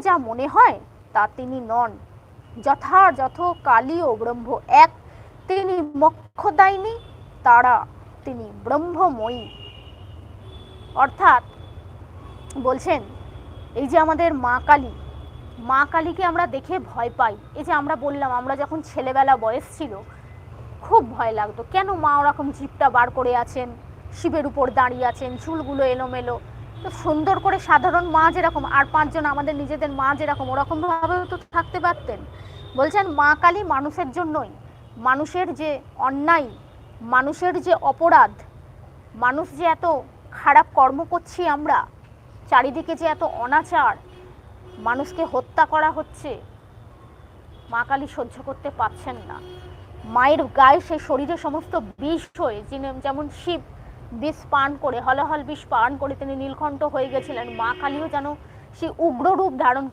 যা মনে হয় তা তিনি নন। যথাযথ কালী ও ব্রহ্ম এক, তিনি মোক্ষদায়িনী, তারা তিনি ব্রহ্মময়ী। অর্থাৎ বলছেন এই যে আমাদের মা কালী, মা কালীকে আমরা দেখে ভয় পাই। এই যে আমরা বললাম, আমরা যখন ছেলেবেলা বয়স ছিল খুব ভয় লাগতো, কেন মা ওরকম জিভটা বার করে আছেন, শিবের উপর দাঁড়িয়ে আছেন, চুলগুলো এলোমেলো, তো সুন্দর করে সাধারণ মা যেরকম আর পাঁচজন আমাদের নিজেদের মা যেরকম ওরকমভাবে তো থাকতে পারতেন। বলছেন মা কালী মানুষের জন্যই, মানুষের যে অন্যায়, মানুষের যে অপরাধ, মানুষ যে এত খারাপ কর্ম করছি আমরা, চারিদিকে যে এত অনাচার, মানুষকে হত্যা করা হচ্ছে, মা কালী সহ্য করতে পারছেন না। মায়ের গায়ে সে শরীরে সমস্ত বিষ হয়ে, যেমন শিব বিষ পান করে, হলাহল বিষ পান করে তিনি নীলকণ্ঠ হয়ে গেছিলেন, মা কালীও যেন সেই উগ্র রূপ ধারণ